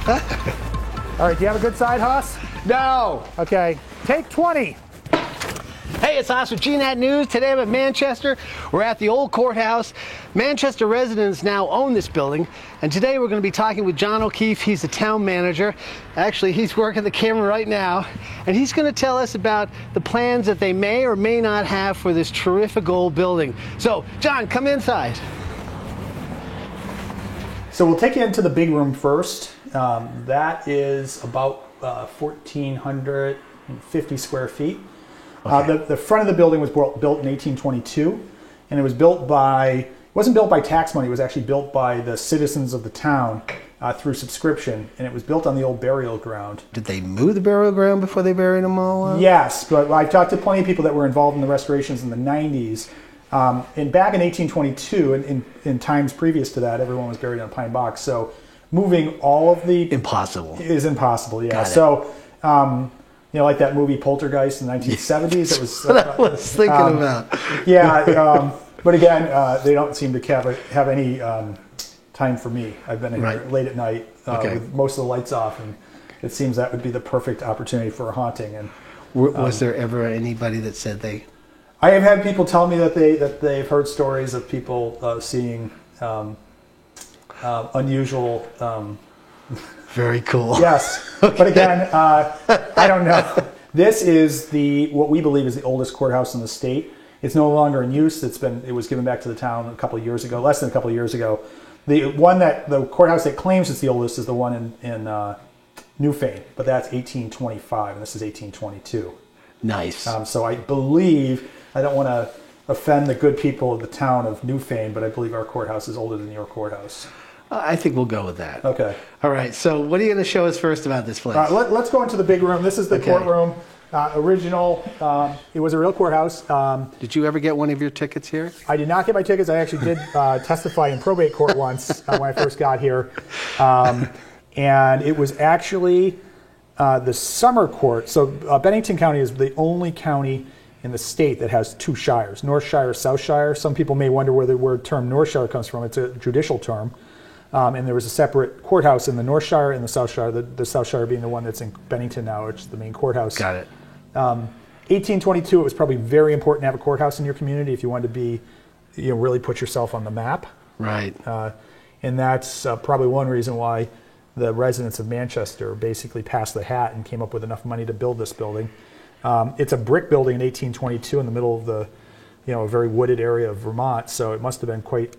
All right, do you have a good side, Haas? No. Okay, take 20. Hey, it's Haas with GNAT News. Today I'm at Manchester. We're at the old courthouse. Manchester residents now own this building. And today we're going to be talking with John O'Keefe. He's the town manager. Actually, he's working the camera right now. And he's going to tell us about the plans that they may or may not have for this terrific old building. So, John, come inside. So we'll take you into the big room first. That is about 1,450 square feet. Okay. The front of the building was built in 1822, and it was built by, it wasn't built by tax money, it was actually built by the citizens of the town through subscription, and it was built on the old burial ground. Did they move the burial ground before they buried them all? Yes, but I've talked to plenty of people that were involved in the restorations in the 90s. And back in 1822, and in times previous to that, everyone was buried on a pine box. So moving all of the... Impossible. Is impossible, yeah. So, you know, like that movie Poltergeist in the 1970s. It was, what I was thinking about. Yeah, but again, they don't seem to have any time for me. I've been in here late at night with most of the lights off, and it seems that would be the perfect opportunity for a haunting. And was there ever anybody that said they... I have had people tell me that they've heard stories of people seeing unusual... Very cool. Yes, okay. But again, I don't know. This is what we believe is the oldest courthouse in the state. It's no longer in use. It was given back to the town a couple of years ago, less than a couple of years ago. The courthouse that claims it's the oldest is the one in Newfane, but that's 1825, and this is 1822. Nice. So I believe, I don't want to offend the good people of the town of Newfane, but I believe our courthouse is older than your courthouse. I think we'll go with that. Okay. All right. So what are you going to show us first about this place? Let's go into the big room. This is the courtroom. Original. It was a real courthouse. Did you ever get one of your tickets here? I did not get my tickets. I actually did testify in probate court once when I first got here. And it was actually the summer court. So Bennington County is the only county in the state that has two shires, North Shire, South Shire. Some people may wonder where the word term North Shire comes from. It's a judicial term. And there was a separate courthouse in the North Shire and the South Shire, the South Shire being the one that's in Bennington now, which is the main courthouse. Got it. 1822, it was probably very important to have a courthouse in your community if you wanted to be, really put yourself on the map. Right. And that's probably one reason why the residents of Manchester basically passed the hat and came up with enough money to build this building. It's a brick building in 1822 in the middle of the, a very wooded area of Vermont, so it must have been quite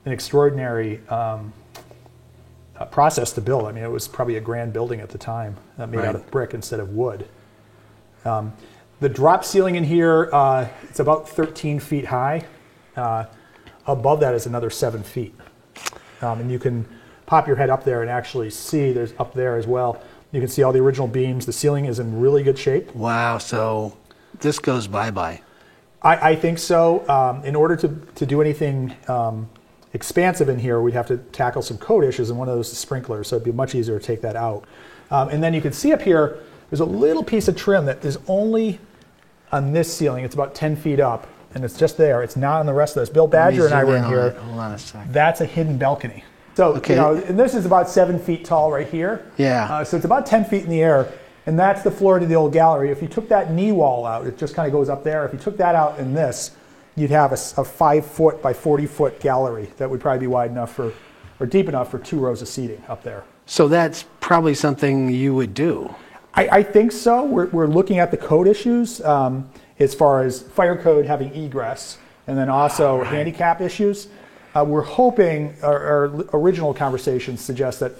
an extraordinary process to build. I mean, it was probably a grand building at the time, made out of brick instead of wood. The drop ceiling in here, it's about 13 feet high. Above that is another 7 feet. And you can pop your head up there and actually see, there's up there as well, you can see all the original beams. The ceiling is in really good shape. Wow, so this goes bye-bye. I think so. In order to do anything expansive in here, we'd have to tackle some code issues, and one of those is sprinklers, so it'd be much easier to take that out. And then you can see up here, there's a little piece of trim that is only on this ceiling. It's about 10 feet up, and it's just there. It's not on the rest of this. Bill Badger and I were in here. Hold on a second. That's a hidden balcony. So, and this is about 7 feet tall right here. Yeah. So it's about 10 feet in the air, and that's the floor to the old gallery. If you took that knee wall out, it just kind of goes up there. If you took that out in this, you'd have a 5 foot by 40 foot gallery that would probably be wide enough or deep enough for 2 rows of seating up there. So that's probably something you would do. I think so. We're looking at the code issues as far as fire code having egress, and then also handicap issues. We're hoping our original conversations suggest that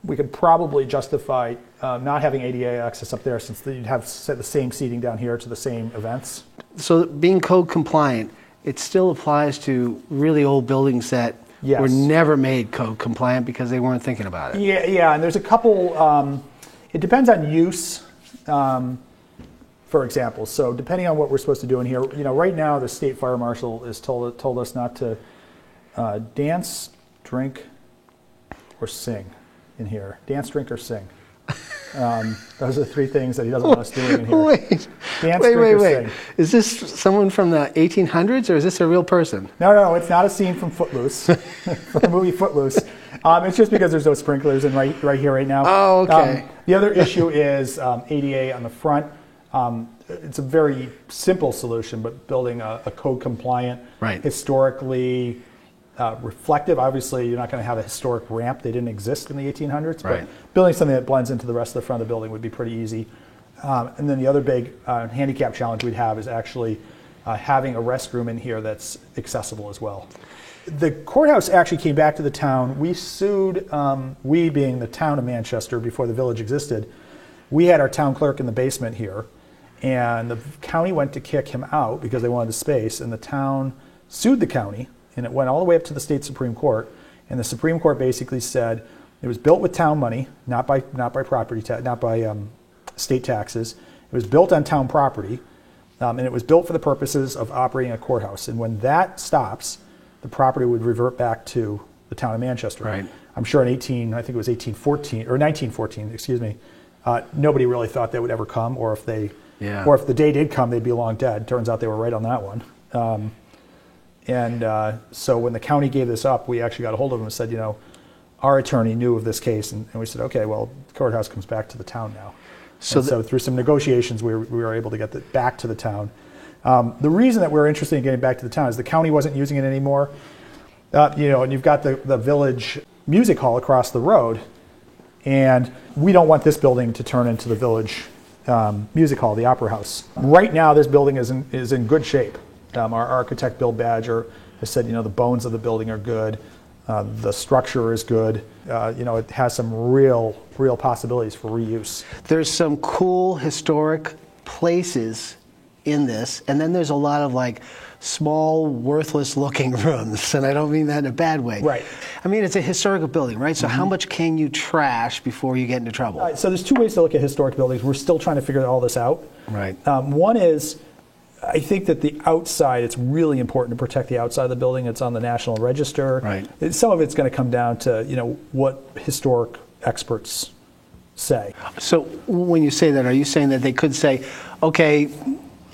we could probably justify not having ADA access up there, since you'd have set the same seating down here to the same events. So being code compliant, it still applies to really old buildings that were never made code compliant because they weren't thinking about it. Yeah, and there's a couple, it depends on use, for example. So depending on what we're supposed to do in here, right now the state fire marshal has told us not to dance, drink, or sing in here. Dance, drink, or sing. Those are the three things that he doesn't want us doing in here. Wait, Dance, wait, drink, wait, or wait. sing. Is this someone from the 1800s, or is this a real person? No, it's not a scene from Footloose, from the movie Footloose. It's just because there's no sprinklers in right here, right now. Oh, okay. The other issue is ADA on the front. It's a very simple solution, but building a code-compliant, historically reflective. Obviously, you're not going to have a historic ramp. They didn't exist in the 1800s, but building something that blends into the rest of the front of the building would be pretty easy. And then the other big handicap challenge we'd have is actually having a restroom in here that's accessible as well. The courthouse actually came back to the town. We sued, we being the town of Manchester before the village existed, we had our town clerk in the basement here, and the county went to kick him out because they wanted the space, and the town sued the county, and it went all the way up to the state Supreme Court, and the Supreme Court basically said it was built with town money, not by property tax, not by state taxes. It was built on town property, and it was built for the purposes of operating a courthouse. And when that stops, the property would revert back to the town of Manchester. Right. I'm sure in 1914, excuse me, nobody really thought they would ever come, or if the day did come, they'd be long dead. Turns out they were right on that one. So when the county gave this up, we actually got a hold of them and said, you know, our attorney knew of this case, and we said, okay, well, the courthouse comes back to the town now. So through some negotiations, we were able to get it back to the town. The reason that we're interested in getting back to the town is the county wasn't using it anymore. And you've got the village music hall across the road, and we don't want this building to turn into the village music hall, the Opera House. Right now, this building is in good shape. Our architect, Bill Badger, has said, the bones of the building are good. The structure is good. It has some real possibilities for reuse. There's some cool historic places in this, and then there's a lot of small, worthless looking rooms, and I don't mean that in a bad way. Right. I mean, it's a historical building, right? So how much can you trash before you get into trouble? So there's two ways to look at historic buildings. We're still trying to figure all this out. Right. One is, I think that the outside, it's really important to protect the outside of the building. It's on the National Register. Right. Some of it's going to come down to, what historic experts say. So when you say that, are you saying that they could say, okay,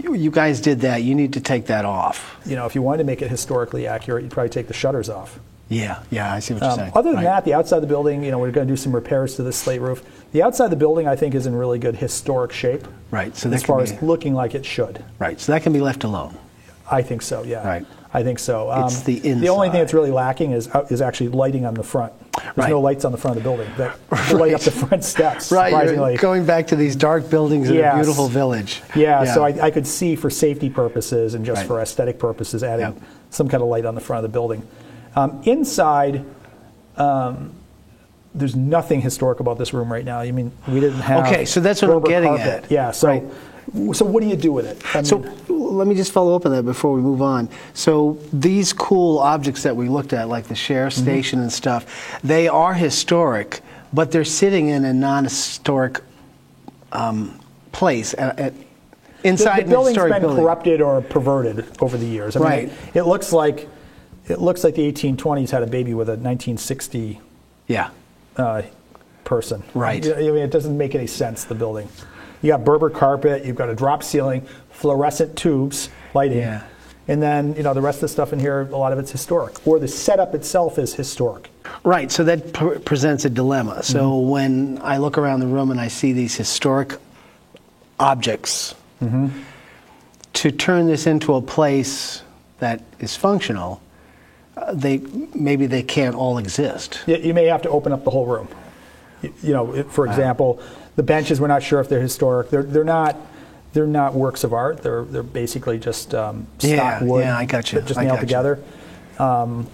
you guys did that, you need to take that off? If you wanted to make it historically accurate, you'd probably take the shutters off. Yeah, I see what you're saying. Other than that, the outside of the building, we're going to do some repairs to this slate roof. The outside of the building, I think, is in really good historic shape. Right. So as far as looking like it should. Right. So that can be left alone. I think so. Yeah. Right. I think so. It's the inside. The only thing that's really lacking is actually lighting on the front. There's no lights on the front of the building that light up the front steps. Right. Surprisingly. Going back to these dark buildings in a beautiful village. Yeah. So I could see, for safety purposes and just for aesthetic purposes, adding some kind of light on the front of the building. Inside. There's nothing historic about this room right now. I mean, we didn't have. Okay, so that's what I'm getting carpet. at. Yeah. So what do you do with it? So let me just follow up on that before we move on. So these cool objects that we looked at, like the sheriff station and stuff, they are historic, but they're sitting in a non-historic place inside the building's historic been building. corrupted or perverted over the years. I mean, it looks like the 1820s had a baby with a 1960 person. Right. I mean, it doesn't make any sense, the building. You got Berber carpet, you've got a drop ceiling, fluorescent tubes, lighting. Yeah. And then, the rest of the stuff in here, a lot of it's historic. Or the setup itself is historic. Right, so that presents a dilemma. So when I look around the room and I see these historic objects, to turn this into a place that is functional, maybe they can't all exist. You may have to open up the whole room. For example, the benches, we're not sure if they're historic. They're not works of art. They're basically just stock wood. Yeah, I got you. Just nailed together. To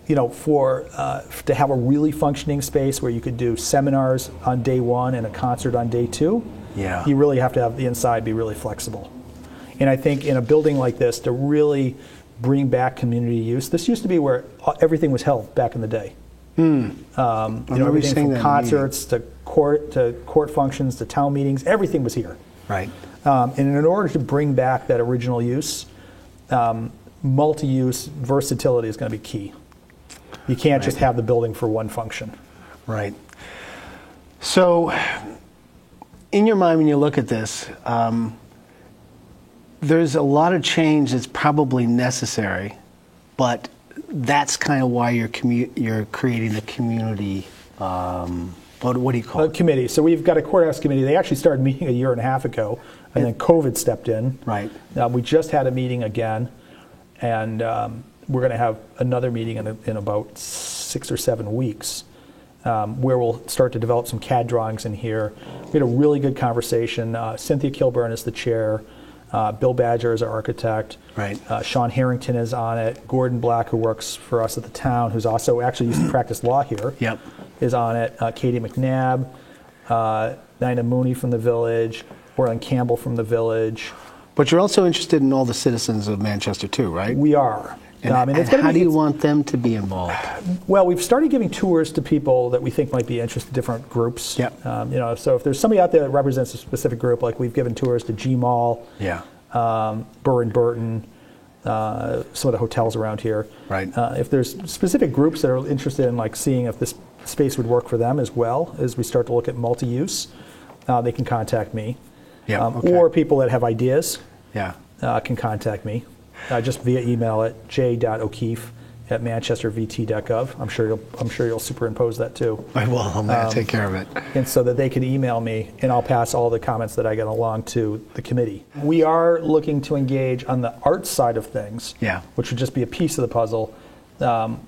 have a really functioning space where you could do seminars on day one and a concert on day two, you really have to have the inside be really flexible. And I think in a building like this, to really bring back community use, this used to be where everything was held back in the day. Everything from concerts to court functions to town meetings, everything was here. Right. And in order to bring back that original use, multi-use versatility is going to be key. You can't just have the building for one function. Right. So in your mind, when you look at this, there's a lot of change that's probably necessary, but that's kind of why you're creating the community. What do you call it? Committee. So we've got a courthouse committee. They actually started meeting a year and a half ago, and then COVID stepped in. Right. We just had a meeting again, and we're going to have another meeting in about 6 or 7 weeks, where we'll start to develop some CAD drawings in here. We had a really good conversation. Cynthia Kilburn is the chair. Bill Badger is our architect. Right. Sean Harrington is on it. Gordon Black, who works for us at the town, who's also actually used to practice law here, Yep. is on it. Katie McNabb, Nina Mooney from the village, Orlin Campbell from the village. But you're also interested in all the citizens of Manchester too, right? We are. And, It's and gonna how be- do you want them to be involved? Well, we've started giving tours to people that we think might be interested, different groups. Yep. So if there's somebody out there that represents a specific group, like we've given tours to G-Mall, Yeah. Burr and Burton, some of the hotels around here. Right. If there's specific groups that are interested in like seeing if this space would work for them as well, as we start to look at multi-use, they can contact me. Yeah, okay. Or people that have ideas Yeah. can contact me just via email at j.o'keefe@manchestervt.gov. I'm sure you'll superimpose that too. I will. I'm going to take care of it. And so that they can email me, and I'll pass all the comments that I get along to the committee. We are looking to engage on the art side of things, Yeah. which would just be a piece of the puzzle.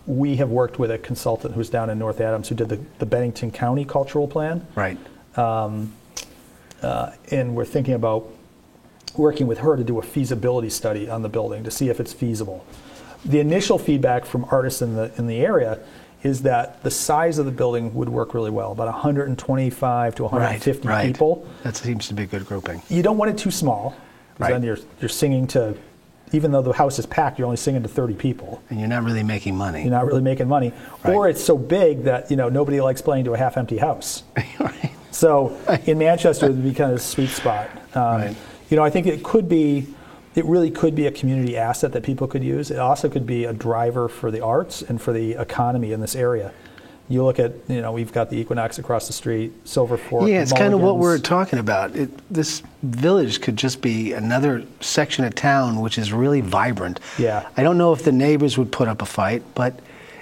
We have worked with a consultant who's down in North Adams who did the Bennington County Cultural Plan, Right. and we're thinking about working with her to do a feasibility study on the building to see if it's feasible. The initial feedback from artists in the area is that the size of the building would work really well, about 125 to 150 Right. people. That seems to be a good grouping. You don't want it too small, because Right. then you're singing to, even though the house is packed, you're only singing to 30 people. And you're not really making money. You're not really making money. Right. Or it's so big that nobody likes playing to a half-empty house. Right. So in Manchester, it would be kind of a sweet spot. Right. I think it really could be a community asset that people could use. It also could be a driver for the arts and for the economy in this area. You look at, we've got the Equinox across the street, Silver Fork. Yeah, it's kind of what we're Mulligan's. talking about. This village could just be another section of town which is really vibrant. Yeah. I don't know if the neighbors would put up a fight, but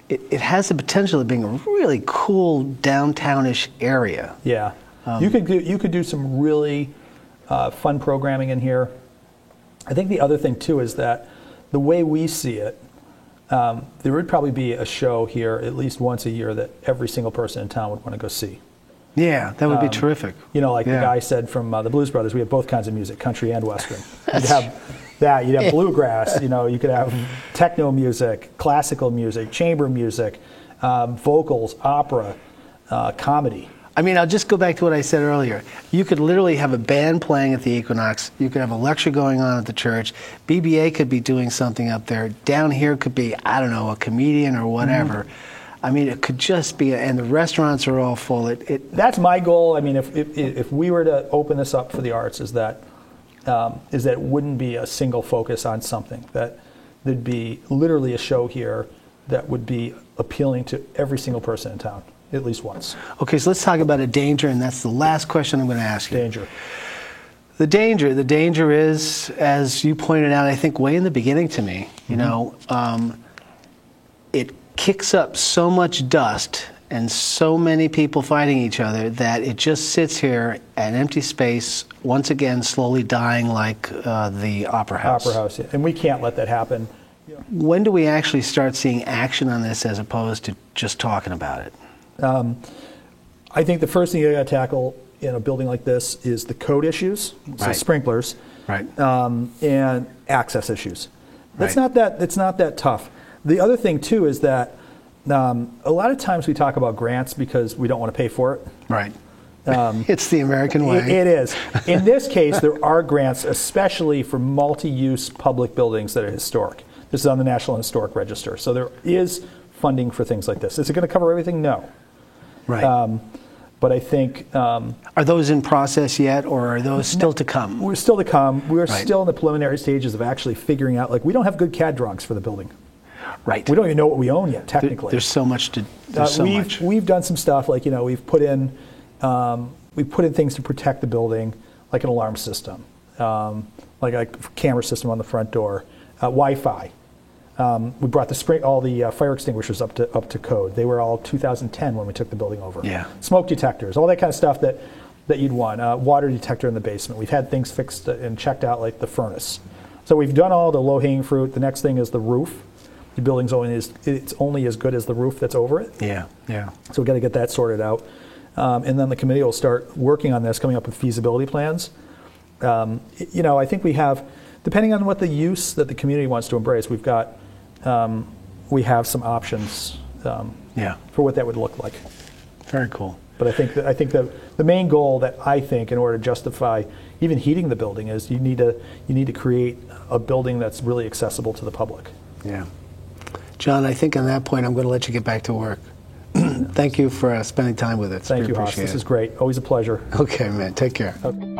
it has the potential of being a really cool downtownish area. Yeah. You could do some really fun programming in here. I think the other thing too is that the way we see it, there would probably be a show here at least once a year that every single person in town would want to go see. Yeah, that would be terrific. Like Yeah. the guy said from the Blues Brothers, we have both kinds of music, country and western. You'd have that, you'd have bluegrass, you could have techno music, classical music, chamber music, vocals, opera, comedy. I mean, I'll just go back to what I said earlier. You could literally have a band playing at the Equinox. You could have a lecture going on at the church. BBA could be doing something up there. Down here could be, I don't know, a comedian or whatever. I mean, it could just be, and the restaurants are all full. That's my goal. I mean, if we were to open this up for the arts, is that it wouldn't be a single focus on something. That there'd be literally a show here that would be appealing to every single person in town, at least once. Okay, so let's talk about a danger, and that's the last question I'm going to ask you. Danger. The danger is, as you pointed out, I think way in the beginning to me, it kicks up so much dust and so many people fighting each other that it just sits here, an empty space, once again slowly dying like the Opera House. Opera House, yeah. And we can't let that happen. When do we actually start seeing action on this as opposed to just talking about it? I think the first thing you got to tackle in a building like this is the code issues, so Right. sprinklers, Right. and access issues. That's Right. not that tough. The other thing too is that a lot of times we talk about grants because we don't want to pay for it. Right. It's the American way. It is. In this case, there are grants, especially for multi-use public buildings that are historic. This is on the National Historic Register, so there is funding for things like this. Is it going to cover everything? No. Right. But I think Are those in process yet, or are those still to come? we're still to come. We're Right. still in the preliminary stages of actually figuring out, we don't have good CAD drawings for the building. Right. We don't even know what we own yet, technically. There's so much to. There's so much. We've done some stuff, we've put in We put in things to protect the building, like an alarm system, like a camera system on the front door, Wi-Fi. We brought all the fire extinguishers up to code. They were all 2010 when we took the building over. Yeah. Smoke detectors, all that kind of stuff that you'd want. Water detector in the basement. We've had things fixed and checked out, like the furnace. So we've done all the low-hanging fruit. The next thing is the roof. The building's it's only as good as the roof that's over it. Yeah, yeah. So we've got to get that sorted out. And then the committee will start working on this, coming up with feasibility plans. I think we have, depending on what the use that the community wants to embrace, we have some options for what that would look like. Very cool. But I think the main goal that I think, in order to justify even heating the building, is you need to create a building that's really accessible to the public. Yeah. John, I think on that point, I'm going to let you get back to work. Thank you for spending time with us. Thank you, Haas. This is great. Always a pleasure. Okay, man. Take care. Okay.